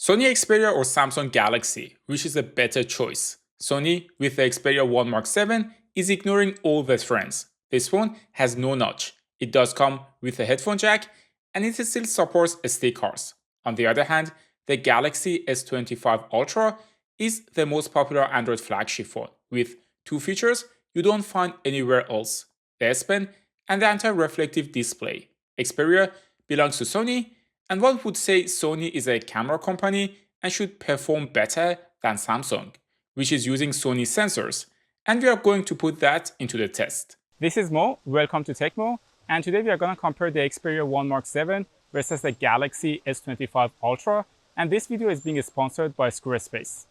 Sony Xperia or Samsung Galaxy, which is a better choice? Sony, with the Xperia 1 Mark 7, is ignoring all the trends. This phone has no notch. It does come with a headphone jack, and it still supports SD cards. On the other hand, the Galaxy S25 Ultra is the most popular Android flagship phone, with two features you don't find anywhere else: the S Pen and the anti-reflective display. Xperia belongs to Sony, and one would say Sony is a camera company and should perform better than Samsung, which is using Sony sensors, and we are going to put that into the test. This is Mo, welcome to TechMo, and today we are going to compare the Xperia 1 Mark 7 versus the Galaxy S25 Ultra, and this video is being sponsored by Squarespace.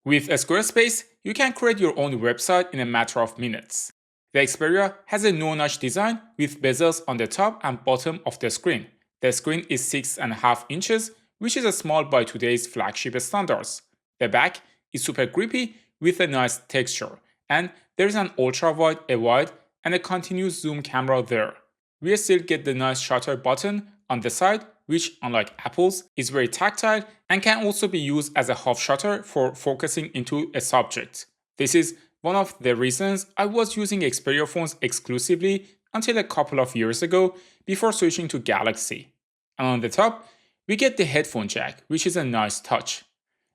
With a Squarespace, you can create your own website in a matter of minutes. The Xperia has a no-notch design with bezels on the top and bottom of the screen. The screen is 6.5 inches, which is small by today's flagship standards. The back is super grippy with a nice texture, and there is an ultra-wide, a wide, and a continuous zoom camera there. We still get the nice shutter button on the side, which, unlike Apple's, is very tactile and can also be used as a half shutter for focusing into a subject. This is one of the reasons I was using Xperia phones exclusively until a couple of years ago before switching to Galaxy. And on the top, we get the headphone jack, which is a nice touch.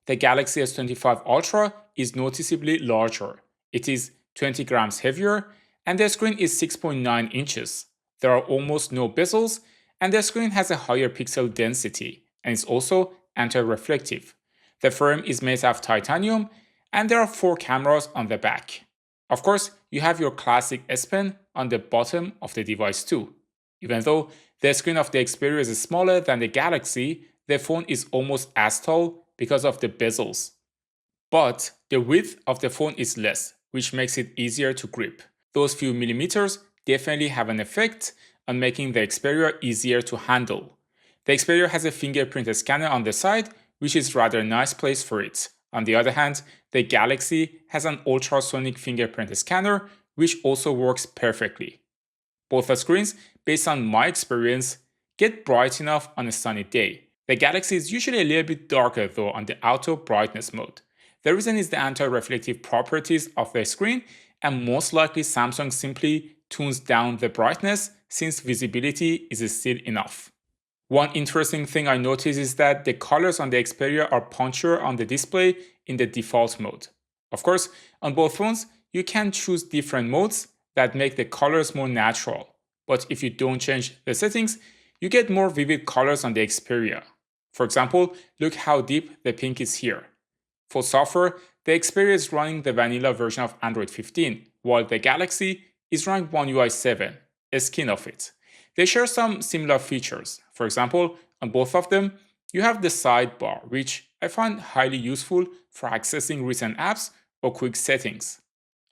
The Galaxy S25 Ultra is noticeably larger. It is 20 grams heavier, and the screen is 6.9 inches. There are almost no bezels, and the screen has a higher pixel density, and is also anti-reflective. The frame is made of titanium, and there are 4 cameras on the back. Of course, you have your classic S Pen on the bottom of the device too. Even though the screen of the Xperia is smaller than the Galaxy, the phone is almost as tall because of the bezels. But the width of the phone is less, which makes it easier to grip. Those few millimeters definitely have an effect on making the Xperia easier to handle. The Xperia has a fingerprint scanner on the side, which is rather nice place for it. On the other hand, the Galaxy has an ultrasonic fingerprint scanner, which also works perfectly. Both the screens, based on my experience, get bright enough on a sunny day. The Galaxy is usually a little bit darker though on the auto brightness mode. The reason is the anti-reflective properties of the screen, and most likely Samsung simply tunes down the brightness since visibility is still enough. One interesting thing I noticed is that the colors on the Xperia are punchier on the display in the default mode. Of course, on both phones, you can choose different modes that make the colors more natural. But if you don't change the settings, you get more vivid colors on the Xperia. For example, look how deep the pink is here. For software, the Xperia is running the vanilla version of Android 15, while the Galaxy is running OneUI 7, a skin of it. They share some similar features. For example, on both of them, you have the sidebar, which I find highly useful for accessing recent apps or quick settings.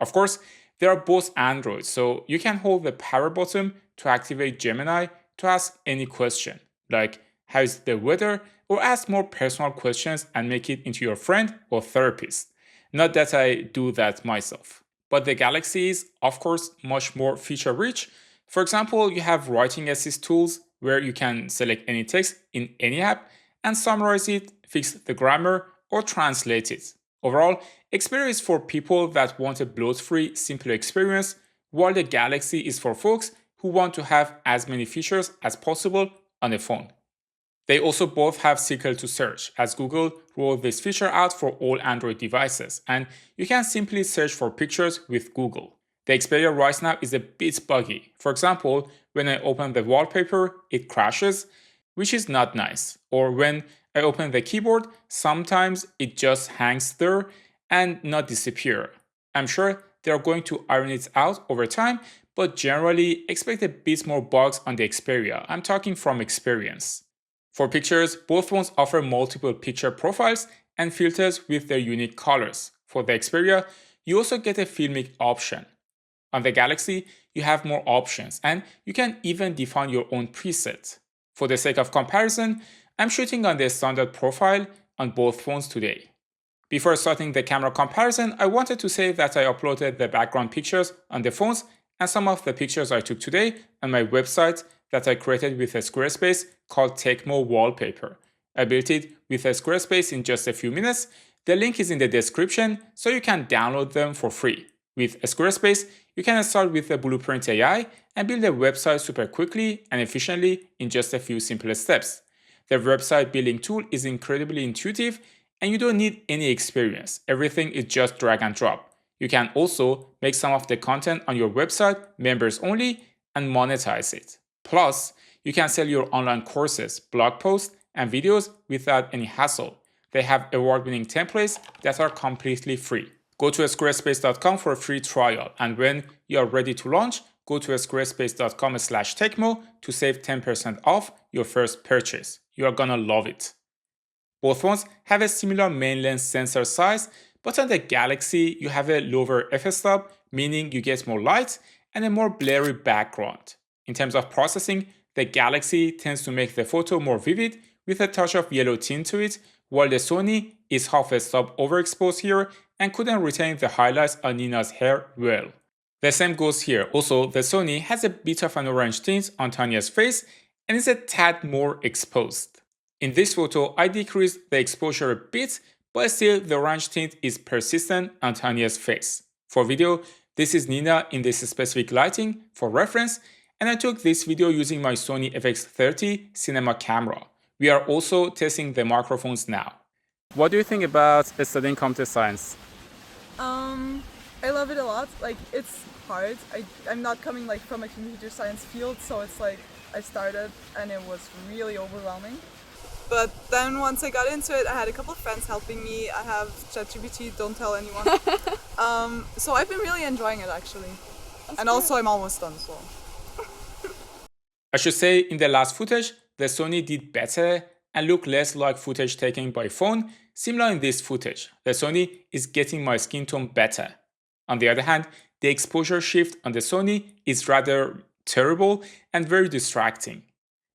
Of course, they are both Android, so you can hold the power button to activate Gemini to ask any question, like how is the weather, or ask more personal questions and make it into your friend or therapist. Not that I do that myself. But the Galaxy is, of course, much more feature-rich. For example, you have writing assist tools where you can select any text in any app and summarize it, fix the grammar, or translate it. Overall, Xperia is for people that want a bloat-free, simple experience, while the Galaxy is for folks who want to have as many features as possible on a phone. They also both have Circle to Search, as Google rolled this feature out for all Android devices, and you can simply search for pictures with Google. The Xperia right now is a bit buggy. For example, when I open the wallpaper, it crashes, which is not nice. Or when I open the keyboard, sometimes it just hangs there and not disappear. I'm sure they are going to iron it out over time, but generally expect a bit more bugs on the Xperia. I'm talking from experience. For pictures, both phones offer multiple picture profiles and filters with their unique colors. For the Xperia, you also get a filmic option. On the Galaxy, you have more options, and you can even define your own preset. For the sake of comparison, I'm shooting on the standard profile on both phones today. Before starting the camera comparison, I wanted to say that I uploaded the background pictures on the phones and some of the pictures I took today on my website that I created with a Squarespace called TechMo Wallpaper. I built it with a Squarespace in just a few minutes. The link is in the description so you can download them for free. With Squarespace, you can start with the Blueprint AI and build a website super quickly and efficiently in just a few simple steps. The website building tool is incredibly intuitive and you don't need any experience. Everything is just drag and drop. You can also make some of the content on your website members only and monetize it. Plus, you can sell your online courses, blog posts, and videos without any hassle. They have award-winning templates that are completely free. Go to squarespace.com for a free trial, and when you are ready to launch, go to squarespace.com/techmo to save 10% off your first purchase. You are gonna love it. Both phones have a similar main lens sensor size, but on the Galaxy, you have a lower f-stop, meaning you get more light and a more blurry background. In terms of processing, the Galaxy tends to make the photo more vivid with a touch of yellow tint to it, while the Sony is half a stop overexposed here and couldn't retain the highlights on Nina's hair well. The same goes here. Also, the Sony has a bit of an orange tint on Tanya's face and is a tad more exposed. In this photo, I decreased the exposure a bit, but still the orange tint is persistent on Tanya's face. For video, this is Nina in this specific lighting for reference, and I took this video using my Sony FX30 cinema camera. We are also testing the microphones now. What do you think about studying computer science? I love it a lot. Like, it's hard. I'm not coming like from a computer science field, so it's like I started and it was really overwhelming. But then once I got into it, I had a couple of friends helping me. I have ChatGPT, don't tell anyone. So I've been really enjoying it actually. And also I'm almost done, so. I should say in the last footage, the Sony did better and looked less like footage taken by phone. Similar in this footage, the Sony is getting my skin tone better. On the other hand, the exposure shift on the Sony is rather terrible and very distracting.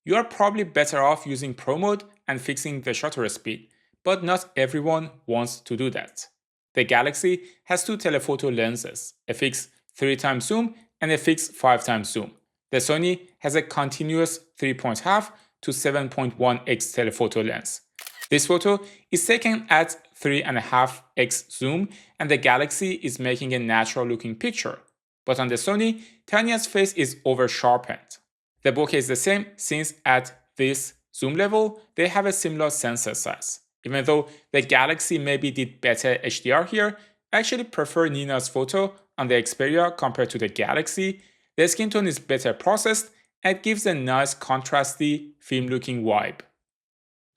You are probably better off using Pro mode and fixing the shutter speed, but not everyone wants to do that. The Galaxy has two telephoto lenses, a fixed 3x zoom and a fixed 5x zoom. The Sony has a continuous 3.5 to 7.1x telephoto lens. This photo is taken at 3.5x zoom and the Galaxy is making a natural looking picture. But on the Sony, Tanya's face is over sharpened. The bokeh is the same since at this zoom level, they have a similar sensor size. Even though the Galaxy maybe did better HDR here, I actually prefer Nina's photo on the Xperia compared to the Galaxy. The skin tone is better processed and it gives a nice contrasty film looking vibe.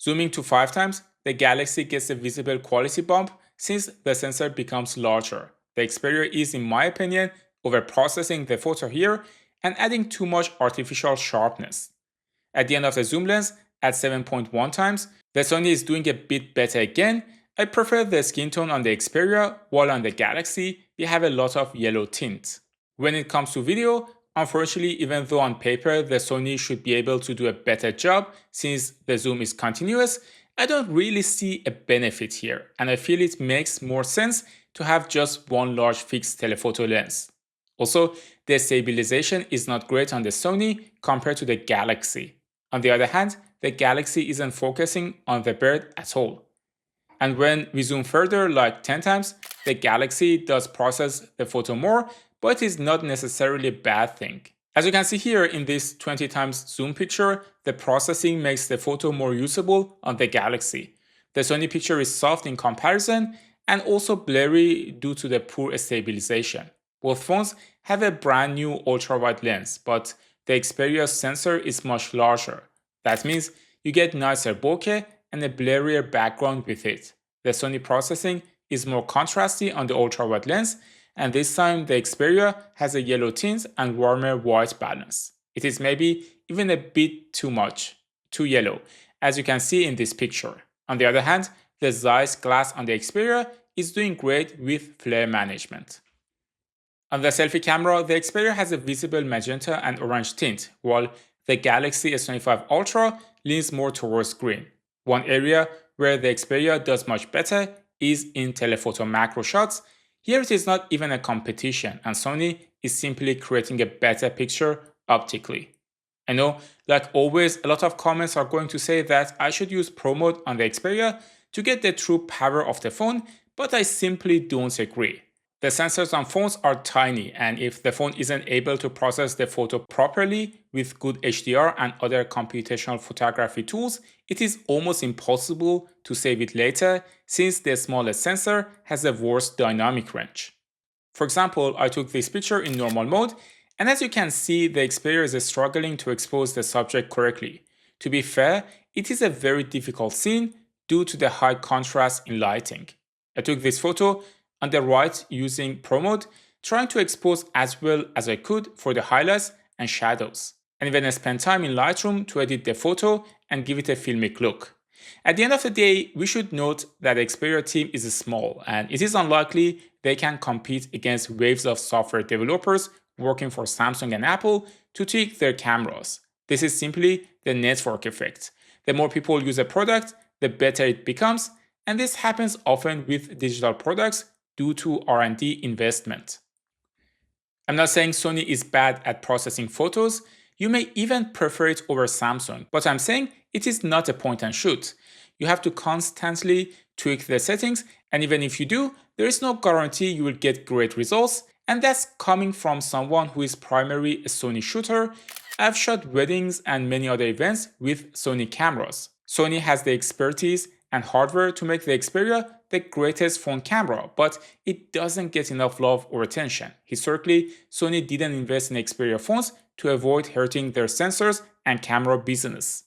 Zooming to 5x, the Galaxy gets a visible quality bump since the sensor becomes larger. The Xperia is, in my opinion, overprocessing the photo here and adding too much artificial sharpness. At the end of the zoom lens, at 7.1x, the Sony is doing a bit better again. I prefer the skin tone on the Xperia, while on the Galaxy, we have a lot of yellow tint. When it comes to video, unfortunately, even though on paper the Sony should be able to do a better job since the zoom is continuous, I don't really see a benefit here, and I feel it makes more sense to have just one large fixed telephoto lens. Also, the stabilization is not great on the Sony compared to the Galaxy. On the other hand, the Galaxy isn't focusing on the bird at all. And when we zoom further, like 10x, the Galaxy does process the photo more, but it is not necessarily a bad thing. As you can see here in this 20x zoom picture, the processing makes the photo more usable on the Galaxy. The Sony picture is soft in comparison and also blurry due to the poor stabilization. Both phones have a brand new ultrawide lens, but the Xperia's sensor is much larger. That means you get nicer bokeh and a blurrier background with it. The Sony processing is more contrasty on the ultrawide lens, and this time the Xperia has a yellow tint and warmer white balance. It is maybe even a bit too yellow, as you can see in this picture. On the other hand, the Zeiss glass on the Xperia is doing great with flare management. On the selfie camera, the Xperia has a visible magenta and orange tint, while the Galaxy S25 Ultra leans more towards green. One area where the Xperia does much better is in telephoto macro shots. Here it is not even a competition, and Sony is simply creating a better picture optically. I know, like always, a lot of comments are going to say that I should use Pro Mode on the Xperia to get the true power of the phone, but I simply don't agree. The sensors on phones are tiny, and if the phone isn't able to process the photo properly with good HDR and other computational photography tools, it is almost impossible to save it later since the smallest sensor has the worst dynamic range. For example, I took this picture in normal mode, and as you can see, the Xperia is struggling to expose the subject correctly. To be fair, it is a very difficult scene due to the high contrast in lighting. I took this photo on the right using Pro Mode, trying to expose as well as I could for the highlights and shadows, and even spent time in Lightroom to edit the photo and give it a filmic look. At the end of the day, we should note that the Xperia team is small, and it is unlikely they can compete against waves of software developers working for Samsung and Apple to tweak their cameras. This is simply the network effect. The more people use a product, the better it becomes, and this happens often with digital products due to R&D investment. I'm not saying Sony is bad at processing photos. You may even prefer it over Samsung, but I'm saying it is not a point and shoot. You have to constantly tweak the settings, and even if you do, there is no guarantee you will get great results, and that's coming from someone who is primarily a Sony shooter. I've shot weddings and many other events with Sony cameras. Sony has the expertise and hardware to make the Xperia the greatest phone camera, but it doesn't get enough love or attention. Historically, Sony didn't invest in Xperia phones to avoid hurting their sensors and camera business.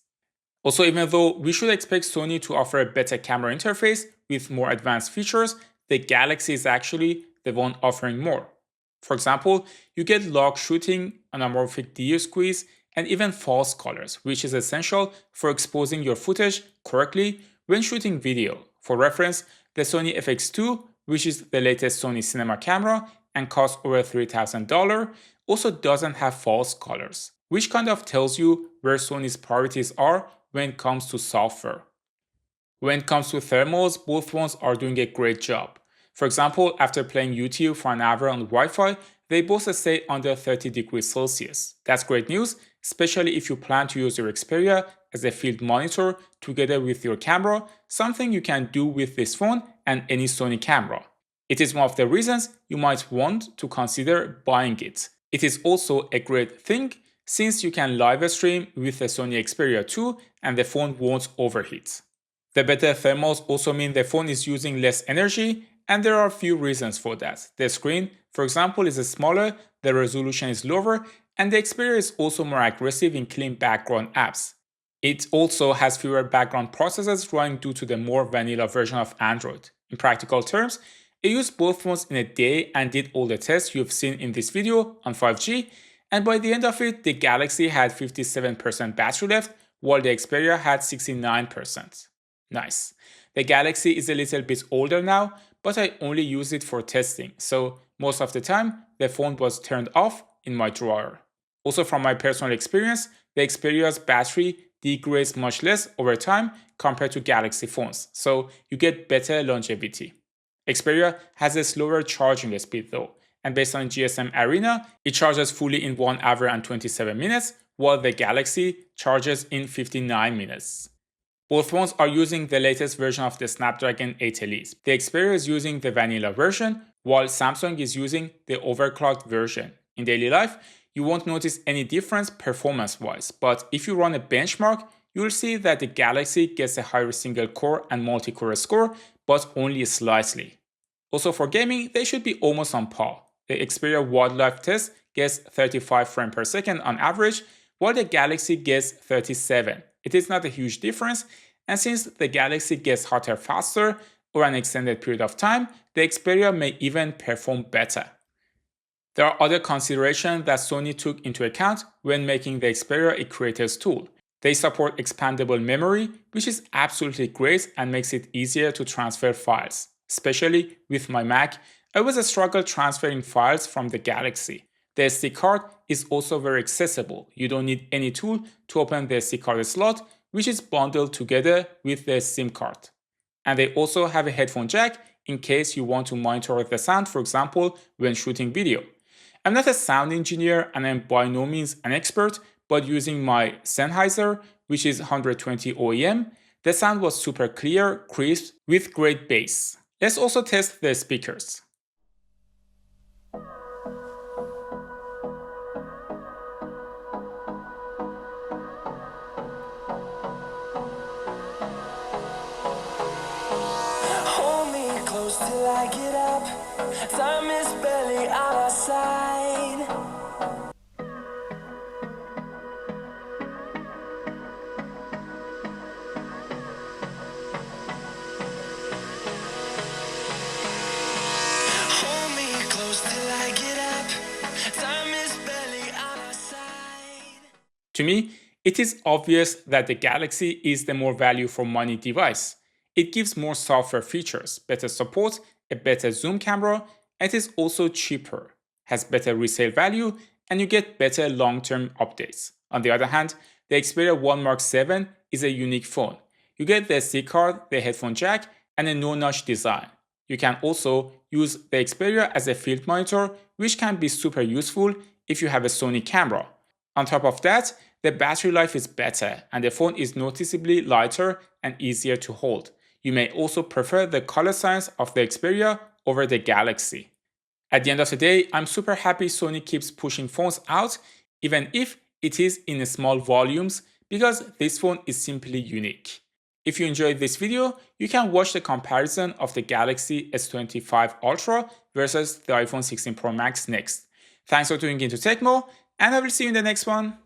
Also, even though we should expect Sony to offer a better camera interface with more advanced features, the Galaxy is actually the one offering more. For example, you get log shooting, anamorphic DU squeeze, and even false colors, which is essential for exposing your footage correctly when shooting video. For reference, the Sony FX2, which is the latest Sony cinema camera and costs over $3,000, also doesn't have false colors, which kind of tells you where Sony's priorities are when it comes to software. When it comes to thermals, both phones are doing a great job. For example, after playing YouTube for an hour on Wi-Fi, they both stay under 30 degrees Celsius. That's great news, especially if you plan to use your Xperia as a field monitor together with your camera, something you can do with this phone and any Sony camera. It is one of the reasons you might want to consider buying it. It is also a great thing since you can live stream with the Sony Xperia 2 and the phone won't overheat. The better thermals also mean the phone is using less energy, and there are a few reasons for that. The screen, for example, is smaller, the resolution is lower, and the Xperia is also more aggressive in clean background apps. It also has fewer background processes running due to the more vanilla version of Android. In practical terms, I used both phones in a day and did all the tests you've seen in this video on 5G, and by the end of it, the Galaxy had 57% battery left, while the Xperia had 69%. Nice. The Galaxy is a little bit older now, but I only use it for testing, so most of the time, the phone was turned off in my drawer. Also from my personal experience, the Xperia's battery degrades much less over time compared to Galaxy phones, so you get better longevity. Xperia has a slower charging speed though, and based on GSM Arena, it charges fully in 1 hour and 27 minutes, while the Galaxy charges in 59 minutes. Both phones are using the latest version of the Snapdragon 8 Elite. The Xperia is using the vanilla version, while Samsung is using the overclocked version. In daily life, you won't notice any difference performance-wise, but if you run a benchmark, you'll see that the Galaxy gets a higher single-core and multi-core score, but only slightly. Also for gaming, they should be almost on par. The Xperia wildlife test gets 35 frames per second on average, while the Galaxy gets 37. It is not a huge difference, and since the Galaxy gets hotter faster or an extended period of time, the Xperia may even perform better. There are other considerations that Sony took into account when making the Xperia a creator's tool. They support expandable memory, which is absolutely great and makes it easier to transfer files. Especially with my Mac, I was a struggle transferring files from the Galaxy. The SD card is also very accessible. You don't need any tool to open the SD card slot, which is bundled together with the SIM card. And they also have a headphone jack in case you want to monitor the sound, for example, when shooting video. I'm not a sound engineer and I'm by no means an expert, but using my Sennheiser, which is 120 OEM, the sound was super clear, crisp, with great bass. Let's also test the speakers. Till I get up, time is barely on our side. Hold me close till I get up, time is barely on our side. To me, it is obvious that the Galaxy is the more value for money device. It gives more software features, better support, a better zoom camera, and it is also cheaper, has better resale value, and you get better long-term updates. On the other hand, the Xperia 1 Mark 7 is a unique phone. You get the SD card, the headphone jack, and a no-notch design. You can also use the Xperia as a field monitor, which can be super useful if you have a Sony camera. On top of that, the battery life is better, and the phone is noticeably lighter and easier to hold. You may also prefer the color science of the Xperia over the Galaxy. At the end of the day, I'm super happy Sony keeps pushing phones out, even if it is in small volumes, because this phone is simply unique. If you enjoyed this video, you can watch the comparison of the Galaxy S25 Ultra versus the iPhone 16 Pro Max next. Thanks for tuning into Tecmo, and I will see you in the next one.